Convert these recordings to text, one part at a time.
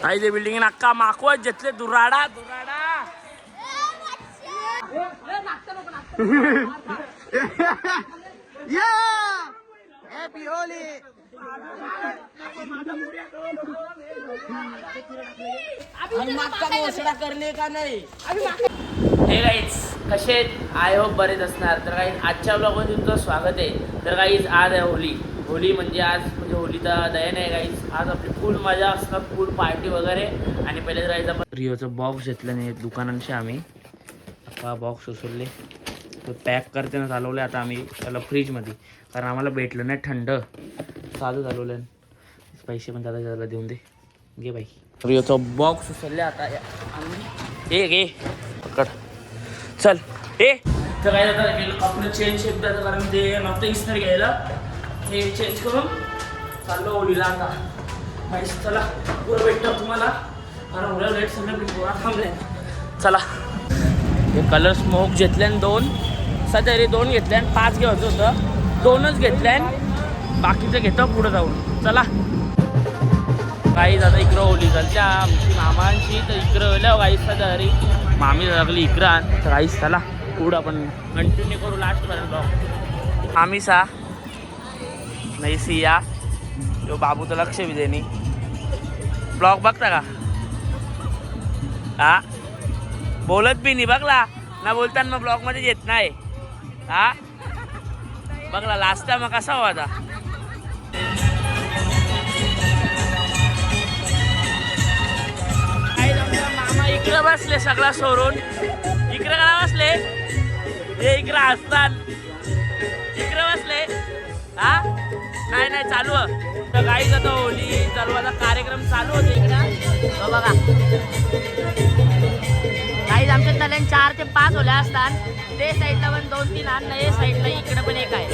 काही ते बिल्डिंग अक्का माकवत घेतले दुराडा हॅपी होली. करणे का नाही. हे गाईज कसे आहेत? आय होप बरेच असणार. तर काही आजच्या ब्लॉगमध्ये तुमचं स्वागत आहे. तर काहीच आज आहे होली म्हणजे आज म्हणजे होलीचा दयन आहे गाईज. आज आपली फुल मजा असणार, फुल पार्टी वगैरे. आणि पहिले जायचं आपण रिओचं बॉक्स घेतलं नाही दुकानांशी आम्ही आता बॉक्स उचलले तो पॅक करते ना चालवले आता आम्ही त्याला फ्रीजमध्ये, कारण आम्हाला भेटलं नाही थंड चालू चालवलं. पैसे पण त्याला देऊन दे घे बाई. रिओचं बॉक्स उचलले आता आम्ही. घे पकड चल. तर काय आता गेलं आपलं चेंज शेप द्यायचं, कारण ते नव्हतं इस्त्री घ्यायला. हे चेंज करून चाललो होलीला आता. माहिती चला पुरं भेटतं तुम्हाला, कारण एवढ्या लेट सगळं गोळा थांबले. चला हे कलर स्मोक घेतले आणि 2 सध्या रे 2 घेतले आणि 5 घ्यायचं होतं. 2च घेतले आणि बाकीचं घेतं पुढं जाऊन. चला काही आता इकडं होली चालच्या आमची मामांची, तर इकडं गेल्या गाईस सध्या घरी मामी लागली इकडं. तर गाईस चला पुढं आपण कंटिन्यू करू लास्टपर्यंत ब्लॉग. आम्ही सा नाही सिया तो बाबूचं लक्ष बी देणी. ब्लॉग बघता का? हा बोलत बी नाही बघला ना, बोलताना मग ब्लॉगमध्ये येत नाही. हा बघला लास्ट मग कसा हो आता. मामा इकडं बसले सगळा सोडून. इकडं का बसले? हे इकडं असतात इकडं बसले. हा नाही चालू. तर काही आता होली चालू, आता कार्यक्रम चालू होते इकडं. हो बघा काही आमच्या तल्यान 4 ते 5 होल्या असतात. ते साईडला पण 2-3 आण नाही, साईडला इकडं पण एक आहे.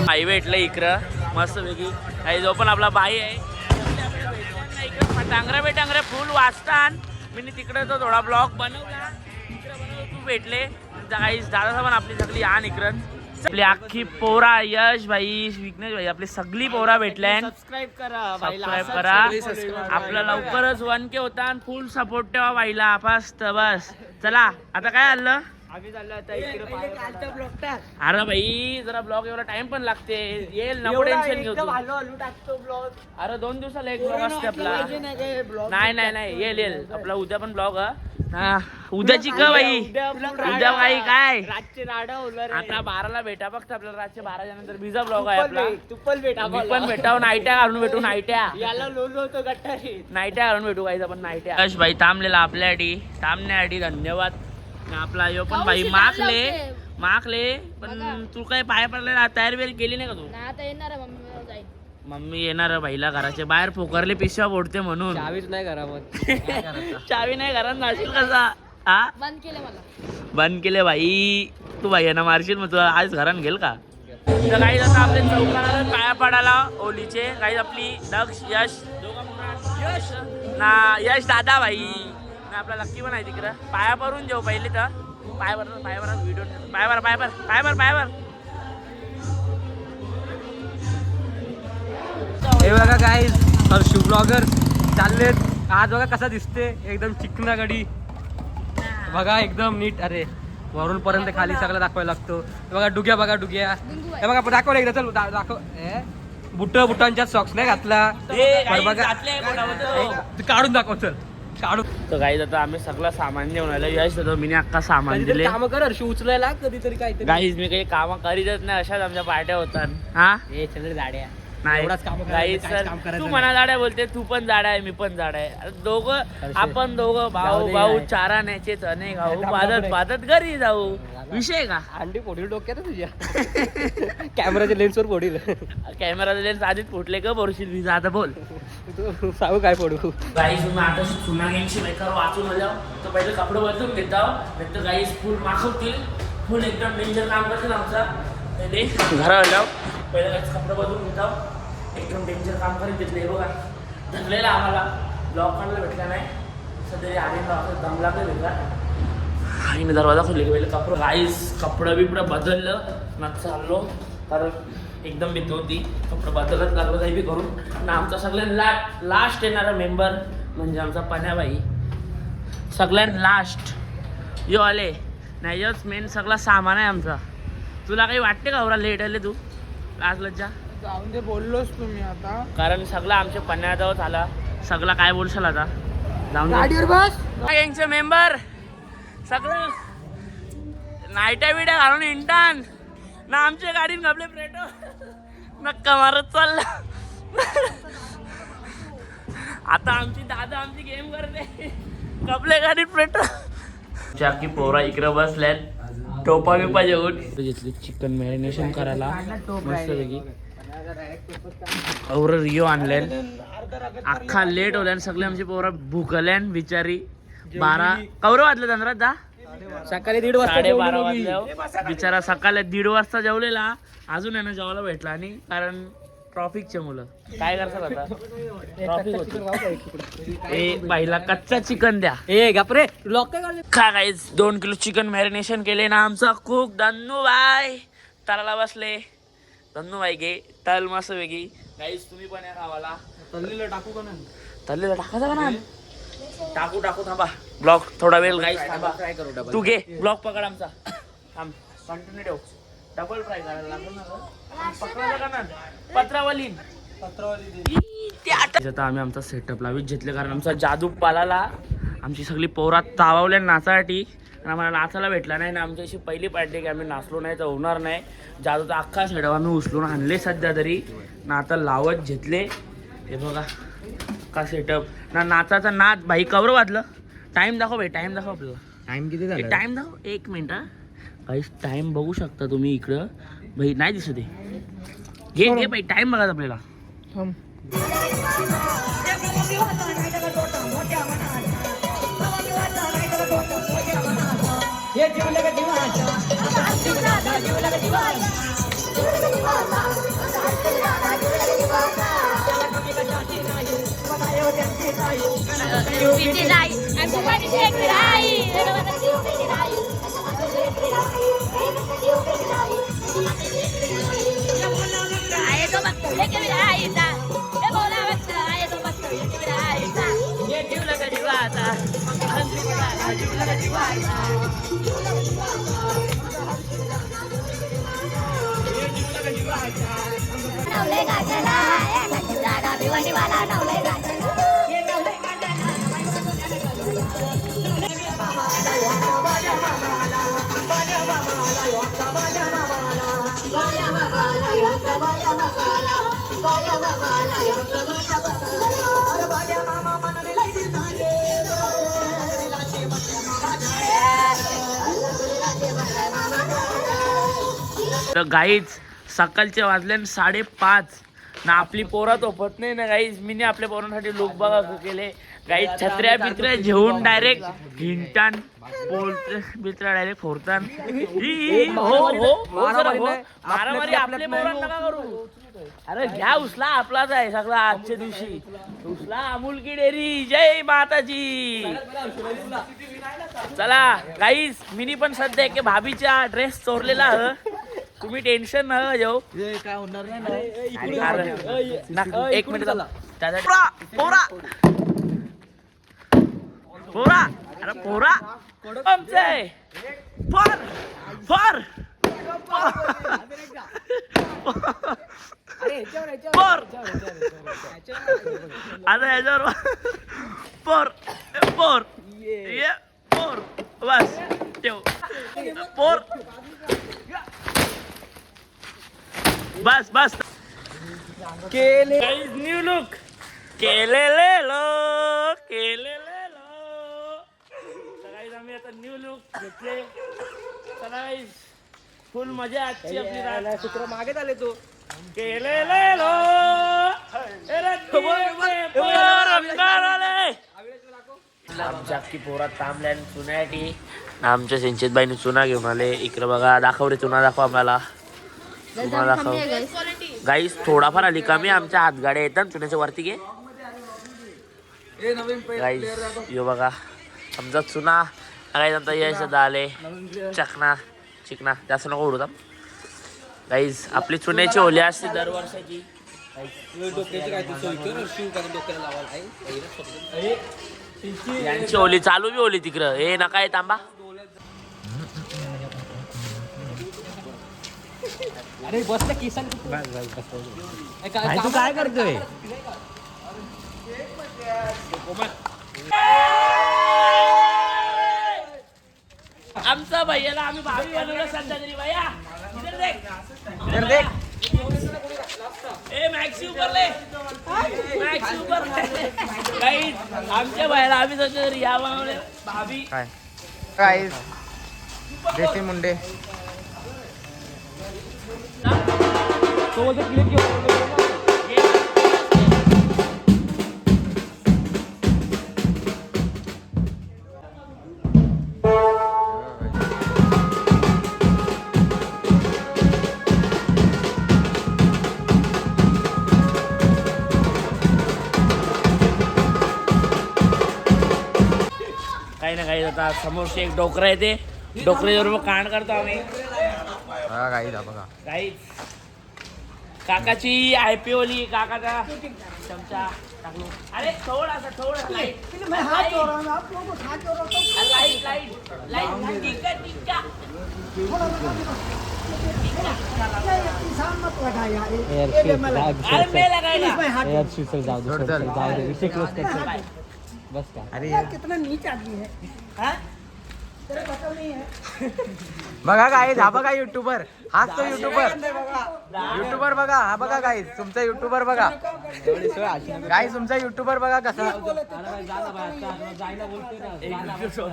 बाई भेटलं इकडं मस्त वेगळी. काही जो पण आपला बाई आहे इकडं टांगऱ्या फुल वाचतान. मी तिकडं तो थोडा ब्लॉग बनवला, इकडं बनवलं तू भेटले. काही दादा पण आपली सगळी आण इकडं. आपली अख्खी पोरा यश भाई विघ्नेश भाई आपली सगळी पोरा भेटल्या. सबस्क्राईब करा. आपलं लवकरच 1K होता आणि फुल सपोर्ट ठेवा बाईला. बस चला आता काय आलं. अरे भाई जरा ब्लॉग एवढा टाइम पण लागते. येईल नको टेन्शन घेऊ. अरे 2 दिवसाला एक ब्लॉग असते आपला. नाही येईल आपला उद्या पण ब्लॉग. उद्याची का बाई उद्या बाई काय आता 12ला भेटा फक्त आपल्याला. रातचे 12च्या नंतर बिझा ब्लॉग आहे आपला. पण भेटावं नाईट्या घालून भेटू. नाईट्या घालून भेटू काहीच आपण नाईट्या. यश भाई थांबलेला आपल्यासाठी थांबण्यासाठी धन्यवाद. आपला यो पण भाई माकले पण तू काय पाय पडले तयारी वेळ केली नाही का तू? मम्मी येणार भाईला घराच्या बाहेर पोकरले पिशव्या फोडते म्हणून. चावीच नाही घरामध्ये. चावी नाही घरात जाशील कसा? हा बंद केले भाई. तू भाई ना मारशील मग तू आज घरात घेल का? तर काही आता आपले चौकाला पाया पडायला होलीचे काही आपली दक्ष यश यश दादा भाई ना आपला लक्की पण आहे तिकडं. पाया पडून जाऊ पहिले तर. पायावर व्हिडिओ पायावर. हे बघा गाईज शिव ब्लॉगर चाललेत आज. बघा कसा दिसते एकदम चिकना गडी. बघा एकदम नीट. अरे वरून पर्यंत खाली सगळं दाखवायला लागतो. बघा डुग्या हे बघा दाखवलं एकदा. चल दाखव. बुटांच्या सॉक्स नाही घातला. काढून दाखव. चल काढून. तर गाईज आता आम्ही सगळं सामान घेऊन आलो. यश दादा मी अख्खा सामान दिले. काम कर उचलायला कधीतरी काय. गाईज मी काही काम करीतच नाही. अशाच आमच्या पार्ट्या होतात. हा हे सगळे गाड्या नाही एवढाच कामं करायला गाईज काहीच सर काम करायचं तू नाही. मना जाड्या बोलते तू पण जाडा आहे मी पण जाडा आहे दोघं आपण दोघं जाऊ भाऊ दे भाऊ यार. चारा न्यायचे चणे खाऊ काम बादत नको रे. बादत घरी जाऊ विषय का अंडी फोडील डोक्यात तुझ्या कॅमेराच्या लेन्सवर फोडील कॅमेराचा लेन्स आधीच फुटले का बोरशील विजा आता बोल तू सांगू काय फोडू गाईज तुम्ही आता सुनाग्यांची मेकर वाचून आल्या तर पहिले कपडे बदलून घेता नाही तर गाईज फुल माखवतील फुल एकदम डेंजर काम करतील आमचा पहिले घरा आल्या पहिले गाईज कपडे बदलून घेता एकदम डेंजर काम करीत घेतले बघा धरलेला आम्हाला ब्लॉक काढला भेटला नाही सध्या आधी दम लागला भेटला आणि मी दरवाजा खोलले की पहिले कपडे गाईज कपडं बिपडं बदललं मग चाललो कारण एकदम भीती होती कपडं बदलत लागलं काही बी करून आणि आमचा सगळ्यात लास्ट येणारा मेंबर म्हणजे आमचा पण्याबाई सगळ्यात लास्ट यो आले नाही योच मेन सगळा सामान आहे आमचा तुला काही वाटते का एवढा लेट आले तू आज लज्जा जाऊन ते बोललोच तुम्ही आता कारण सगळं आमच्या पण्याजवळ झाला सगळा काय बोलशाल आता जाऊन गाडीवर बस गँगचे मेंबर सगळं नाईटा बिट्या घालून इंटान ना आमच्या गाडीन घाबले प्लेटो नक्का मारत चालला आता आमची दादा आमची गेम करते कपले गाडीत प्लेटो चाकी पोरा इकडे बसल्यात टोपा बिपा जेवून घेतली चिकन मॅरिनेशन करायला मस्तपैकी और रिओ आणल्यान अख्खा लेट होल्यान सगळे आमची पोरं भुकल्यान बिचारी 12 कवर वाजले 15 सकाळी 1:30 वाजता 12:30 वाजल्या बिचारा सकाळी 1:30 वाजता जेवलेला अजून यांना जेवायला भेटला आणि कारण ट्रॉफिकचे मुलं काय करतात आता ट्रॉफिक होतं ए बाईला कच्चा चिकन द्या ए गपरे लॉक काय काढले खा गाईज 2 किलो चिकन मॅरिनेशन केले ना आमचा कुक धन्नू बाय तळाला बसले धन्नू बाई घे तल मस्त वेगळी गाईज तुम्ही पण या खावाला तल्लीला टाकू का नाही तल्लेला टाकायचा का ना टाकू थांबा ब्लॉक थोडा वेळ गाईज थांबा ट्राय करू डबल तू घे ब्लॉक पकड आमचा थांब कंटिन्यू ठेव डबल फ्राय करायला लागलं ना पकडायला का ना पत्रावलीन आता आम्ही आमचा सेटअप लावीत घेतले कारण आमचा जादू पालाला आमची सगळी पोरात तावावल्या नाचासाठी आणि आम्हाला नाचायला भेटला नाही ना आमची अशी पहिली पार्टी की आम्ही नाचलो नाही तर होणार नाही जादूचा अख्खा सेटअप आम्ही उचलून आणले सध्या तरी ना आता लावत घेतले हे बघा का सेटअप ना नाचाचा नाच भाई कवर वाजलं टाइम दाखव भाई टाइम दाखव आपल्याला टाइम किती झाला टाइम दाखव 1 मिनिट हा काही टाइम बघू शकता तुम्ही इकडं भाई नाही दिसत आहे घे भाई टाइम बघा आपल्याला थांब तर गाईज सकाळचे वाजले 5:30 ना आपली पोरा झोपत नाही ना गाईज मी आपल्या पोरांसाठी लोक बघा केले गाईज छत्र्या बित्र्या घेऊन डायरेक्ट घिंटान बित्र्या डायरेक्ट फोडतान मारामारी आपल्या पोरांना का करू अरे घ्या उचला आपलाच आहे सगळा आजच्या दिवशी उचला अमूल की डेअरी जय माताजी चला गाईज मिनी पण सध्या की भाभीचा ड्रेस चोरलेला तुम्ही टेन्शन न घेऊ काय होणार नाही एक मिनिट पोरा पोरा अरे पोरा आमचं आहे फोर फोर पोर आता याच्यावर पोर पोर ये पोर बस ठेव पोर बस बस केले न्यू लुक केलेले लो गाईज आम्ही आता न्यू लुक घेतले. चला गाईज फुल मजा आजची आपली रात. शुक्र मागे आले तो केलेले लो आमच्या अख्खी पोरात थांबल्या चुन्यासाठी आमच्या सिंचित बाईने चुना घेऊन आले. इकडे बघा दाखव रे चुना दाखव आम्हाला. चुना दाखव गाईस थोडाफार आली कमी. आमच्या हातगाड्या येतात चुन्याच्या वरती घे गाईस. यो बघा आमचा चुना गाईस. आता यश आले चकना चिकना जास्त नको उडू गाईस. आपली चुन्याची होली असते दरवर्षाची. यांची होली चालू बी होली तिकडं. हे नका आहे तांबा. अरे बस ना किसन. तू काय करतोय? आमचा भैयाला आम्ही भावी बनवलं सध्या तरी भैया. इधर देख. ए मॅक्सी उभरले मॅक्सी उभरले काही आमच्या भैयाला आम्ही सध्या तरी या बनवले भावी. काय देशी मुंडे काही ना काही आता समोरचे एक डोकरं येते. डोकऱ्याबरोबर कांड करतो आम्ही. बघा काही काकाची IPO ओली काकाचा चमचा टाकलो. अरे थोडासा लाईट लाईट लाईट लाईट टिक्का टिक्का अरे मैं लगाएगा बस का. अरे कितना नीच आदमी है हाँ? तेरे पता नहीं है बघा गाईज हा बघा युट्यूबर. हाच तो युट्यूबर बघा. हा बघा गाईज तुमचा युट्यूबर बघा. गाईज तुमचा युट्यूबर बघा कसा.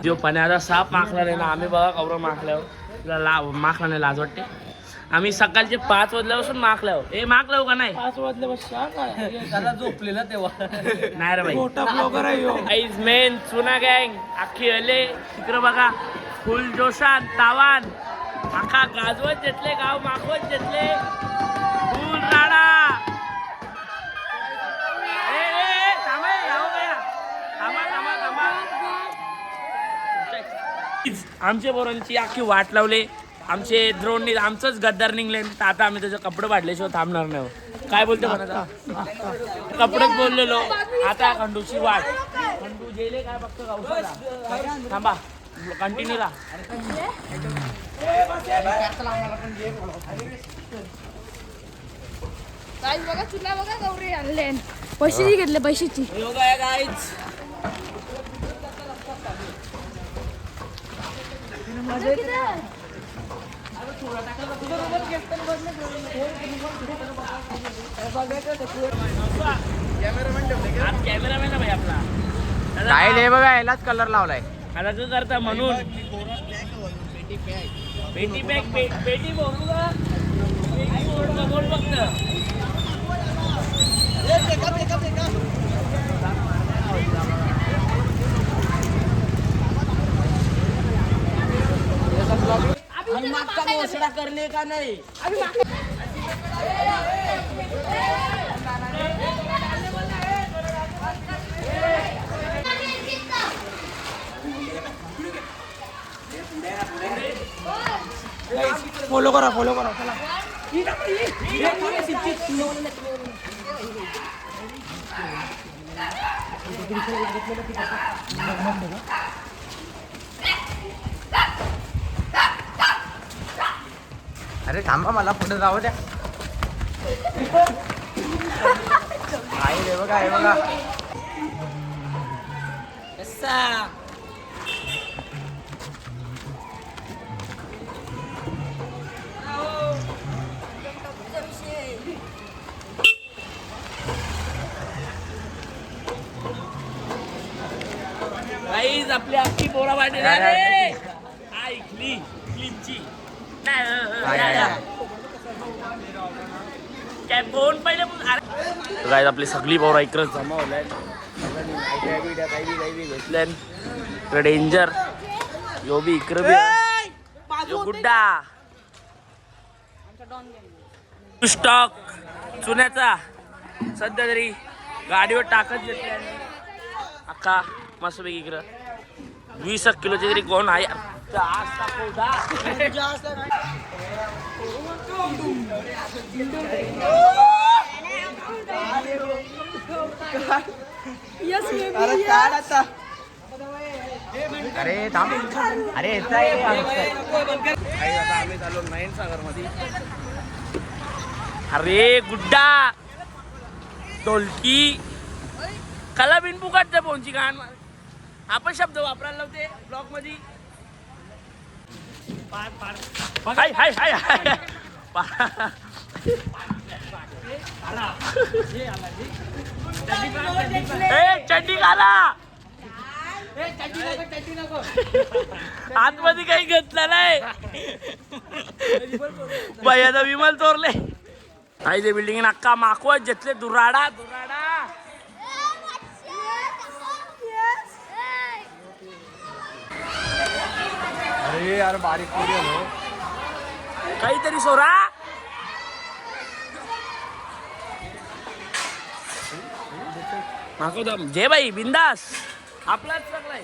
जो पाण्याचा साप माखला नाही ना आम्ही बघा कवर माखल्यावर माखला नाही लाज वाटते. आम्ही सकाळचे 5 वाजल्यापासून माखल्यावर. हे माखल्याव का नाही 5 वाजल्यापासून झोपलेला तेव्हा नाही रे भाई. आईज मेन चुना गँग अख्खी हले तिकडं बघा फुल जोशान तावान अख्खा गाजवत घेतले गाव माखवत घेतले फुल राडा. आमच्या पोरांची अख्खी वाट लावले. आमचे द्रोणनी आमचंच गद्दार निघले तर आता आम्ही त्याचे कपडे वाढल्याशिवाय थांबणार नाही. काय बोलते म्हणा कपडेच बोललेलो. आता खंडूची वाट. खंडू गेले काय फक्त गावसाला थांबा कंटिन्यू ला. बघा तुला बघा गौरी आणले पैशाची घेतले पैशाची. कॅमेरामॅन आहे भाई आपला. काय हे बघा यालाच कलर लावलाय. आता काय करता म्हणून पेटी पॅक पेटी बोलू का पेटी बोल का बोल फक्त. हम आपका मोसड़ा करने का नहीं फॉलो करा चला. अरे थांबा मला पुढे जाऊ द्या. हे बघा गाईज आपली अख्खी पोरा पाठी ऐकली क्लिपची काय फोन पहिले गाईज आपली सगळी पोरा इकडे जमावलंय काही घेतल्या इकडे डेंजर यो बी इकडे बी यो गुड्डा स्टॉक चुन्याचा सध्या तरी गाडीवर टाकत घेतल्या अख्खा मस्तपैकी इकडं 20 किलोची तरी कोण आहे आज दाखवता अरे थांब अरे आम्ही चाललो नयन सागर मध्ये अरे गुड्डा टोलकी कला बिनपू काढते फोनची गाण आपण शब्द वापरायला लावते ब्लॉग मध्ये हाय हाय हाय हाय चड्डी घाला आतमध्ये काही घेतलं नाही भैयाचा विमल चोरले आई ते बिल्डिंग अक्का माकवत घेतले दुराडा दुराडा अरे यार बारीक काहीतरी सोरा माको दम जे बाई बिंदास आपलाच सगळं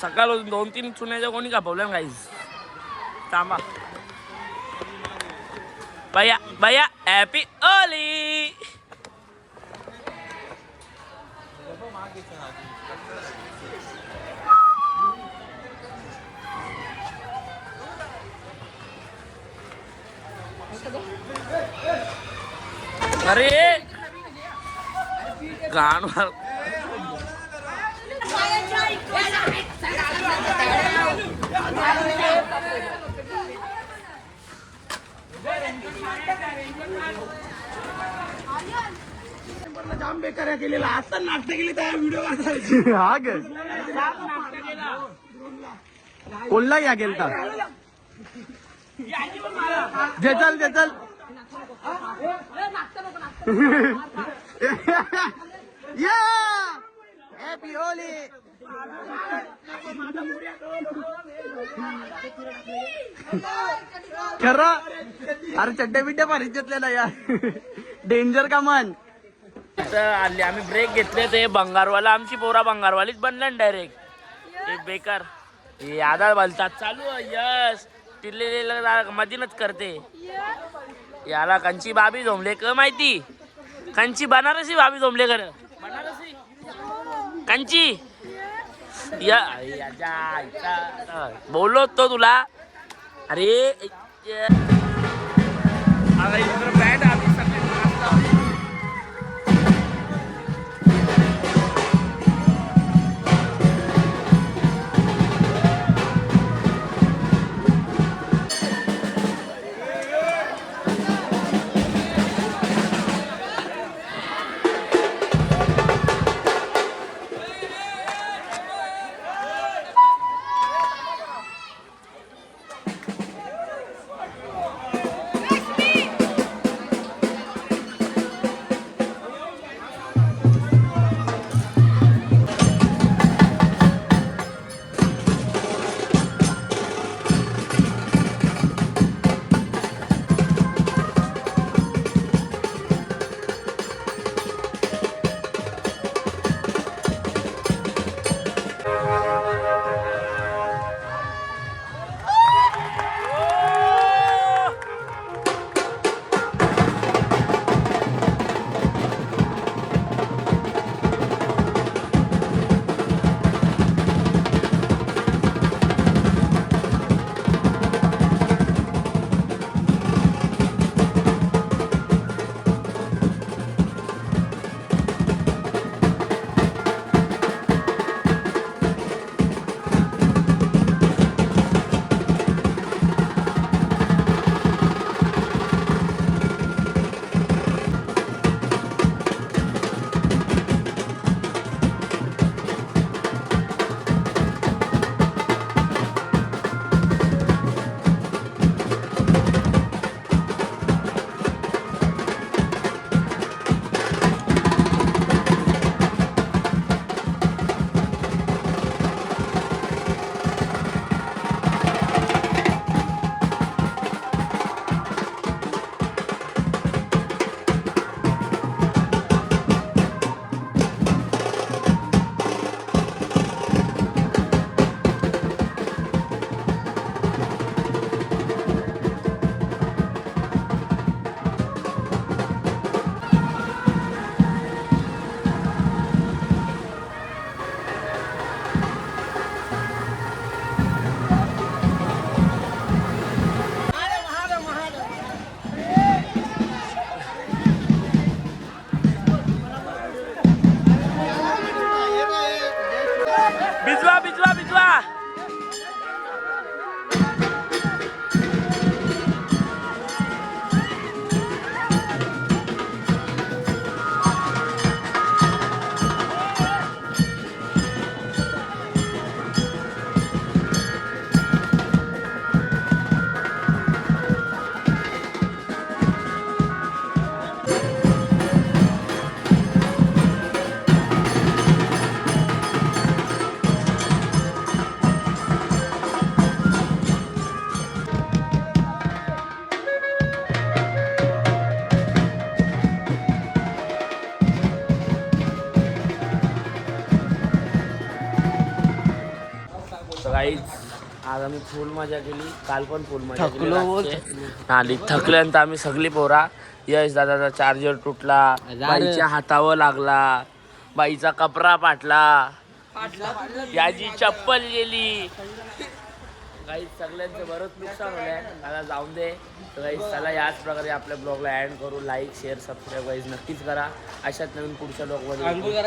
सकाळ 2-3 चुन्याच्या कोणी कापवल्या काहीच थांबा भैया भैया हॅपी ओली अरे गाण जाम बेकार केलेला आता नाटक केली त्या व्हिडिओ वाचायची हा ग कोणला या गेलता जे चल या हॅपी होली खरं अरे चड्ड्या बिड्ड्या भारीच घेतलेला यार डेंजर का मन आली आम्ही ब्रेक घेतले ते बंगारवाला आमची पोरा बंगारवालीच बनला डायरेक्ट एक बेकार हे आधार बोलतात चालू यस टिरलेले मधीनच करते याला कंची बाबी झोंबले क माहिती कंची बनारसी बाबी झोंबले कर बनारसी कंची बोललो तो तुला अरे बॅट आम्ही भिजवा भिजवा भिजवा. गाईज आज आम्ही फुल मजा केली, काल पण फुल मजा केली. आली थकल्यानंतर आम्ही सगळी पोरा. यश दादाचा चार्जर तुटला, बाईच्या हातावर लागला, बाईचा कपडा फाटला, याची चप्पल गेली. काही सगळ्यांचं बरंच नुकसान होलंय. मला जाऊन दे. तर काही चला याच प्रकारे आपल्या ब्लॉगला ॲड करू. लाईक शेअर सबस्क्राईब गाईज नक्कीच करा. अशाच नवीन पुढच्या ब्लॉगमध्ये